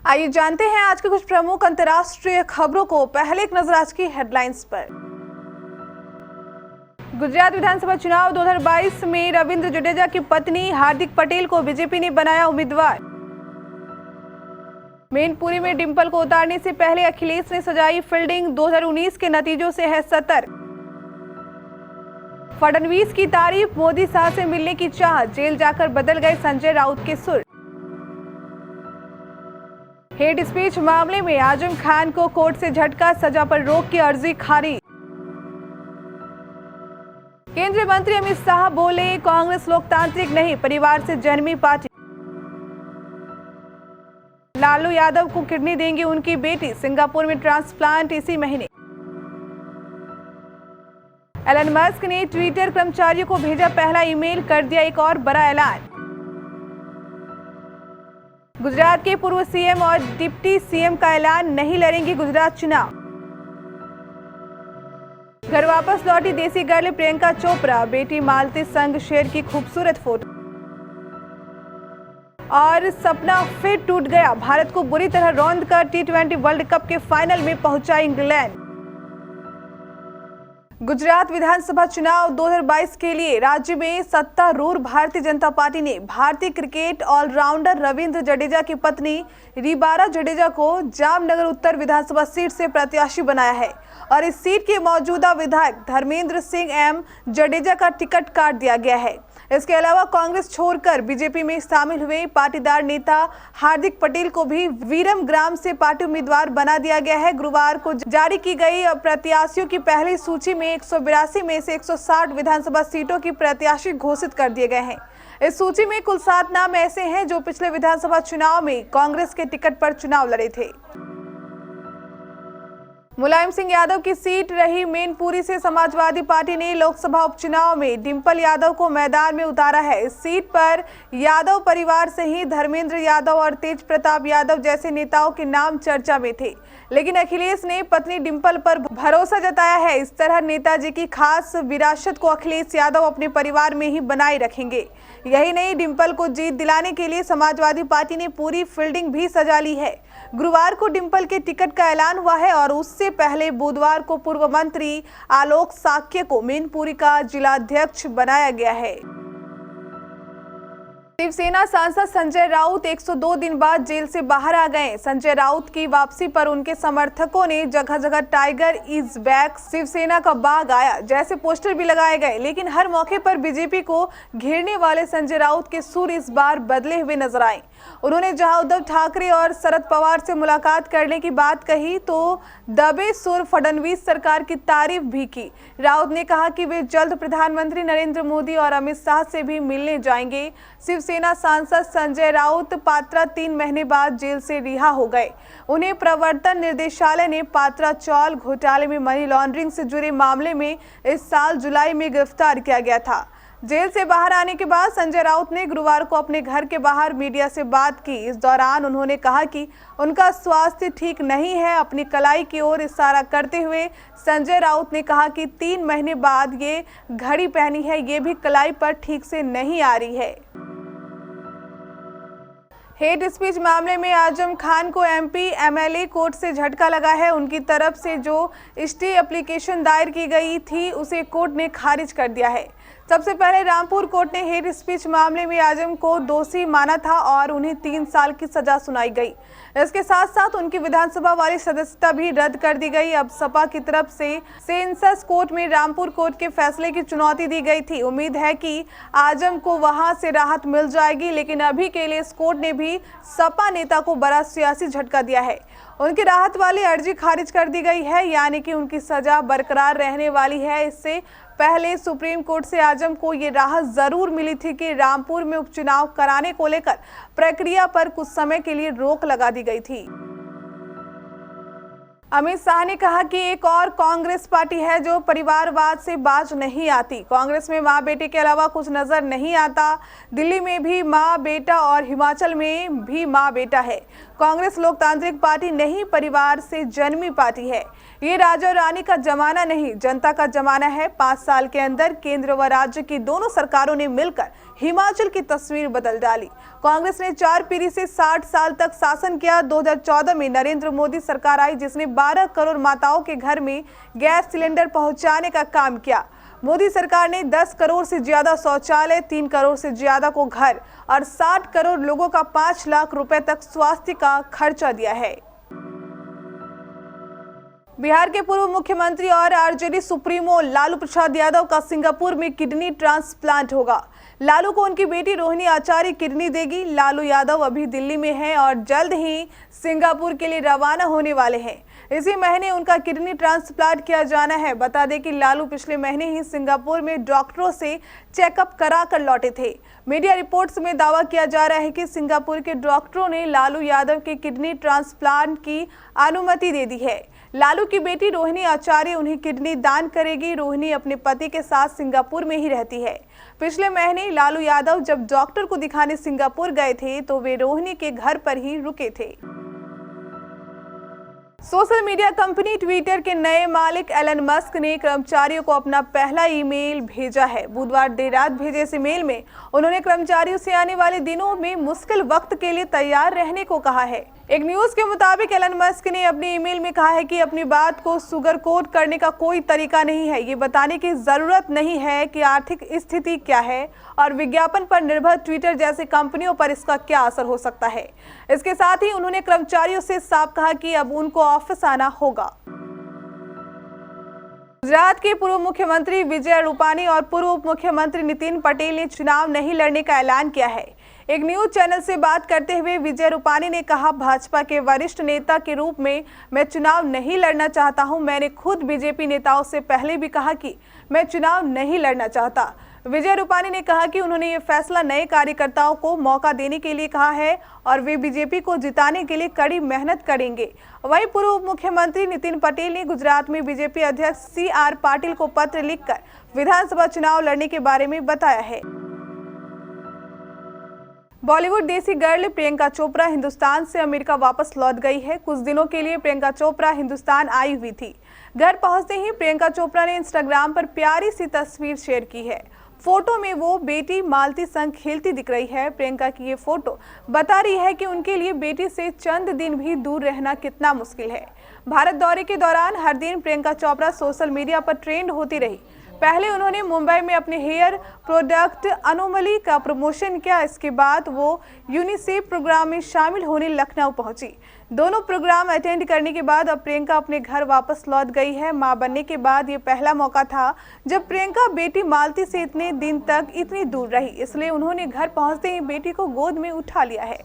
आइए जानते हैं आज के कुछ प्रमुख अंतर्राष्ट्रीय खबरों को। पहले एक नजर आज की हेडलाइंस पर। गुजरात विधानसभा चुनाव 2022 में रविंद्र जडेजा की पत्नी हार्दिक पटेल को बीजेपी ने बनाया उम्मीदवार। मैनपुरी में डिंपल को उतारने से पहले अखिलेश ने सजाई फील्डिंग, 2019 के नतीजों से है सतर्क। फडणवीस की तारीफ, मोदी शाह से मिलने की चाह, जेल जाकर बदल गए संजय राउत के सुर। हेट स्पीच मामले में आजम खान को कोर्ट से झटका, सजा पर रोक की अर्जी खारिज। केंद्रीय मंत्री अमित शाह बोले, कांग्रेस लोकतांत्रिक नहीं, परिवार से जन्मी पार्टी। लालू यादव को किडनी देंगी उनकी बेटी, सिंगापुर में ट्रांसप्लांट इसी महीने। एलन मस्क ने ट्विटर कर्मचारियों को भेजा पहला ईमेल, कर दिया एक और बड़ा ऐलान। गुजरात के पूर्व सीएम और डिप्टी सीएम का ऐलान, नहीं लड़ेंगे गुजरात चुनाव। घर वापस लौटी देसी गर्ल प्रियंका चोपड़ा, बेटी मालती संग शेयर की खूबसूरत फोटो। और सपना फिर टूट गया, भारत को बुरी तरह रौंद कर T20 वर्ल्ड कप के फाइनल में पहुंचा इंग्लैंड। गुजरात विधानसभा चुनाव 2022 के लिए राज्य में सत्तारूढ़ भारतीय जनता पार्टी ने भारतीय क्रिकेट ऑलराउंडर रविंद्र जडेजा की पत्नी रिबारा जडेजा को जामनगर उत्तर विधानसभा सीट से प्रत्याशी बनाया है और इस सीट के मौजूदा विधायक धर्मेंद्र सिंह एम जडेजा का टिकट काट दिया गया है। इसके अलावा कांग्रेस छोड़कर बीजेपी में शामिल हुए पाटीदार नेता हार्दिक पटेल को भी वीरमग्राम से पार्टी उम्मीदवार बना दिया गया है। गुरुवार को जारी की गई प्रत्याशियों की पहली सूची में 182 में से 160 विधानसभा सीटों की प्रत्याशी घोषित कर दिए गए हैं। इस सूची में कुल 7 नाम ऐसे हैं जो पिछले विधानसभा चुनाव में कांग्रेस के टिकट पर चुनाव लड़े थे। मुलायम सिंह यादव की सीट रही मैनपुरी से समाजवादी पार्टी ने लोकसभा उपचुनाव में डिंपल यादव को मैदान में उतारा है। इस सीट पर यादव परिवार से ही धर्मेंद्र यादव और तेज प्रताप यादव जैसे नेताओं के नाम चर्चा में थे, लेकिन अखिलेश ने पत्नी डिंपल पर भरोसा जताया है। इस तरह नेताजी की खास विरासत को अखिलेश यादव अपने परिवार में ही बनाए रखेंगे। यही नहीं, डिंपल को जीत दिलाने के लिए समाजवादी पार्टी ने पूरी फील्डिंग भी सजा ली है। गुरुवार को डिंपल के टिकट का ऐलान हुआ है और उससे पहले बुधवार को पूर्व मंत्री आलोक साक्य को मैनपुरी का जिलाध्यक्ष बनाया गया है। शिवसेना सांसद संजय राउत 102 दिन बाद जेल से बाहर आ गए। संजय राउत की वापसी पर उनके समर्थकों ने जगह जगह टाइगर इज बैक, शिवसेना का बाग आया जैसे पोस्टर भी लगाए गए, लेकिन हर मौके पर बीजेपी को घेरने वाले संजय राउत के सुर इस बार बदले हुए नजर आए। उन्होंने जहां उद्धव ठाकरे और शरद पवार से मुलाकात करने की बात कही तो दबे सुर फडणवीस सरकार की तारीफ भी की। राउत ने कहा कि वे जल्द प्रधानमंत्री नरेंद्र मोदी और अमित शाह से भी मिलने जाएंगे। शिवसेना सांसद संजय राउत पात्रा 3 महीने बाद जेल से रिहा हो गए। उन्हें प्रवर्तन निर्देशालय ने पात्रा चौल घोटाले में मनी लॉन्ड्रिंग से जुड़े मामले में इस साल जुलाई में गिरफ्तार किया गया था। जेल से बाहर आने के बाद संजय राउत ने गुरुवार को अपने घर के बाहर मीडिया से बात की। इस दौरान उन्होंने कहा कि उनका स्वास्थ्य ठीक नहीं है। अपनी कलाई की ओर इशारा करते हुए संजय राउत ने कहा कि 3 महीने बाद ये घड़ी पहनी है, ये भी कलाई पर ठीक से नहीं आ रही है। हेट स्पीच मामले में आजम खान को एमपी एमएलए कोर्ट से झटका लगा है। उनकी तरफ से जो स्टे एप्लीकेशन दायर की गई थी उसे कोर्ट ने खारिज कर दिया है। सबसे पहले रामपुर कोर्ट ने हेट स्पीच मामले में आजम को दोषी माना था और उन्हें 3 साल की सजा सुनाई गई। इसके साथ साथ उनकी विधानसभा वाली सदस्यता भी रद्द कर दी गई। अब सपा की तरफ से सेंसस कोर्ट में रामपुर कोर्ट के फैसले की चुनौती दी गई थी। उम्मीद है कि आजम को वहां से राहत मिल जाएगी, लेकिन अभी के लिए इस कोर्ट ने भी सपा नेता को बड़ा सियासी झटका दिया है। उनकी राहत वाली अर्जी खारिज कर दी गई है, यानी कि उनकी सजा बरकरार रहने वाली है। इससे पहले सुप्रीम कोर्ट से आजम को ये राहत जरूर मिली थी कि रामपुर में उपचुनाव कराने को लेकर प्रक्रिया पर कुछ समय के लिए रोक लगा दी गई थी। अमित शाह ने कहा कि एक और कांग्रेस पार्टी है जो परिवारवाद से बाज नहीं आती। कांग्रेस में माँ बेटे के अलावा कुछ नजर नहीं आता। दिल्ली में भी माँ बेटा और हिमाचल में भी माँ बेटा है। कांग्रेस लोकतांत्रिक पार्टी नहीं, परिवार से जन्मी पार्टी है। ये राजा और रानी का जमाना नहीं, जनता का जमाना है। 5 साल के अंदर केंद्र व राज्य की दोनों सरकारों ने मिलकर हिमाचल की तस्वीर बदल डाली। कांग्रेस ने 4 पीढ़ी से 60 साल तक शासन किया। 2014 में नरेंद्र मोदी सरकार आई, जिसने 12 करोड़ माताओं के घर में गैस सिलेंडर पहुंचाने का काम किया। मोदी सरकार ने 10 करोड़ से ज्यादा शौचालय, 3 करोड़ से ज्यादा को घर और 60 करोड़ लोगों का 5 लाख रुपए तक स्वास्थ्य का खर्चा दिया है। बिहार के पूर्व मुख्यमंत्री और आरजेडी सुप्रीमो लालू प्रसाद यादव का सिंगापुर में किडनी ट्रांसप्लांट होगा। लालू को उनकी बेटी रोहिणी आचार्य किडनी देगी। लालू यादव अभी दिल्ली में हैं और जल्द ही सिंगापुर के लिए रवाना होने वाले हैं। इसी महीने उनका किडनी ट्रांसप्लांट किया जाना है। बता दें कि लालू पिछले महीने ही सिंगापुर में डॉक्टरों से चेकअप करा कर लौटे थे। मीडिया रिपोर्ट्स में दावा किया जा रहा है कि सिंगापुर के डॉक्टरों ने लालू यादव के किडनी ट्रांसप्लांट की अनुमति दे दी है। लालू की बेटी रोहिणी आचार्य उन्हें किडनी दान करेगी। रोहिणी अपने पति के साथ सिंगापुर में ही रहती है। पिछले महीने लालू यादव जब डॉक्टर को दिखाने सिंगापुर गए थे तो वे रोहिणी के घर पर ही रुके थे। सोशल मीडिया कंपनी ट्विटर के नए मालिक एलन मस्क ने कर्मचारियों को अपना पहला ईमेल भेजा है। बुधवार देर रात भेजे इस ईमेल में उन्होंने कर्मचारियों से आने वाले दिनों में मुश्किल वक्त के लिए तैयार रहने को कहा है। एक न्यूज के मुताबिक एलन मस्क ने अपने ईमेल में कहा है कि अपनी बात को सुगर कोट करने का कोई तरीका नहीं है। ये बताने की जरूरत नहीं है कि आर्थिक स्थिति क्या है और विज्ञापन पर निर्भर ट्विटर जैसी कंपनियों पर इसका क्या असर हो सकता है। इसके साथ ही उन्होंने कर्मचारियों से साफ कहा कि अब उनको ऑफिस आना होगा। गुजरात के पूर्व मुख्यमंत्री विजय रूपानी और पूर्व उप मुख्यमंत्री नितिन पटेल ने चुनाव नहीं लड़ने का ऐलान किया है। एक न्यूज चैनल से बात करते हुए विजय रूपानी ने कहा, भाजपा के वरिष्ठ नेता के रूप में मैं चुनाव नहीं लड़ना चाहता हूं। मैंने खुद बीजेपी नेताओं से पहले भी कहा कि मैं चुनाव नहीं लड़ना चाहता। विजय रूपानी ने कहा कि उन्होंने ये फैसला नए कार्यकर्ताओं को मौका देने के लिए कहा है और वे बीजेपी को जिताने के लिए कड़ी मेहनत करेंगे। वहीं पूर्व उप मुख्यमंत्री नितिन पटेल ने गुजरात में बीजेपी अध्यक्ष CR पाटिल को पत्र लिखकर विधानसभा चुनाव लड़ने के बारे में बताया है। बॉलीवुड देसी गर्ल प्रियंका चोपड़ा हिंदुस्तान से अमेरिका वापस लौट गई है। कुछ दिनों के लिए प्रियंका चोपड़ा हिंदुस्तान आई हुई थी। घर पहुंचते ही प्रियंका चोपड़ा ने इंस्टाग्राम पर प्यारी सी तस्वीर शेयर की है। फोटो में वो बेटी मालती संग खेलती दिख रही है। प्रियंका की ये फोटो बता रही है कि उनके लिए बेटी से चंद दिन भी दूर रहना कितना मुश्किल है। भारत दौरे के दौरान हर दिन प्रियंका चोपड़ा सोशल मीडिया पर ट्रेंड होती रही। पहले उन्होंने मुंबई में अपने हेयर प्रोडक्ट अनोमली का प्रमोशन किया। इसके बाद वो यूनिसेफ प्रोग्राम में शामिल होने लखनऊ पहुंची। दोनों प्रोग्राम अटेंड करने के बाद अब प्रियंका अपने घर वापस लौट गई है। मां बनने के बाद ये पहला मौका था जब प्रियंका बेटी मालती से इतने दिन तक इतनी दूर रही, इसलिए उन्होंने घर पहुंचते ही बेटी को गोद में उठा लिया है।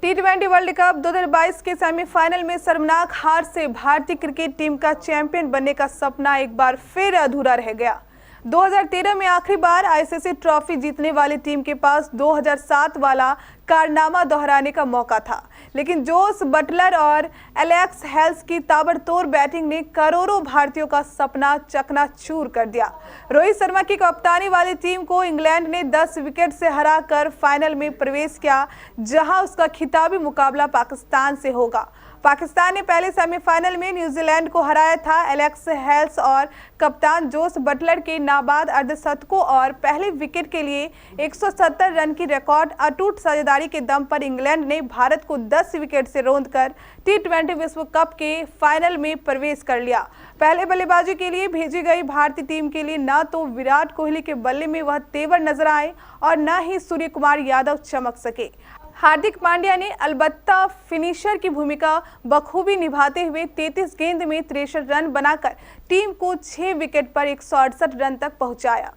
T20 वर्ल्ड कप 2022 के सेमीफाइनल में शर्मनाक हार से भारतीय क्रिकेट टीम का चैंपियन बनने का सपना एक बार फिर अधूरा रह गया। 2013 में आखिरी बार आईसीसी ट्रॉफी जीतने वाली टीम के पास 2007 वाला कारनामा दोहराने का मौका था, लेकिन जोस बटलर और एलेक्स हेल्स की ताबड़तोड़ बैटिंग ने करोड़ों भारतीयों का सपना चकनाचूर कर दिया। रोहित शर्मा की कप्तानी वाली टीम को इंग्लैंड ने 10 विकेट से हराकर फाइनल में प्रवेश किया, जहां उसका खिताबी मुकाबला पाकिस्तान से होगा। पाकिस्तान ने पहले सेमीफाइनल में न्यूजीलैंड को हराया था। एलेक्स हेल्स और कप्तान जोस बटलर के नाबाद अर्धशतकों और पहले विकेट के लिए 170 रन की रिकॉर्ड अटूट साझेदारी के दम पर इंग्लैंड ने भारत को 10 विकेट से रौंदकर T20 विश्व कप के फाइनल में प्रवेश कर लिया। पहले बल्लेबाजी के लिए भेजी गई भारतीय टीम के लिए न तो विराट कोहली के बल्ले में वह तेवर नजर आए और न ही सूर्य कुमार यादव चमक सके। हार्दिक पांड्या ने अलबत्ता फिनिशर की भूमिका बखूबी निभाते हुए 33 गेंद में 63 रन बनाकर टीम को 6 विकेट पर 168 रन तक पहुंचाया।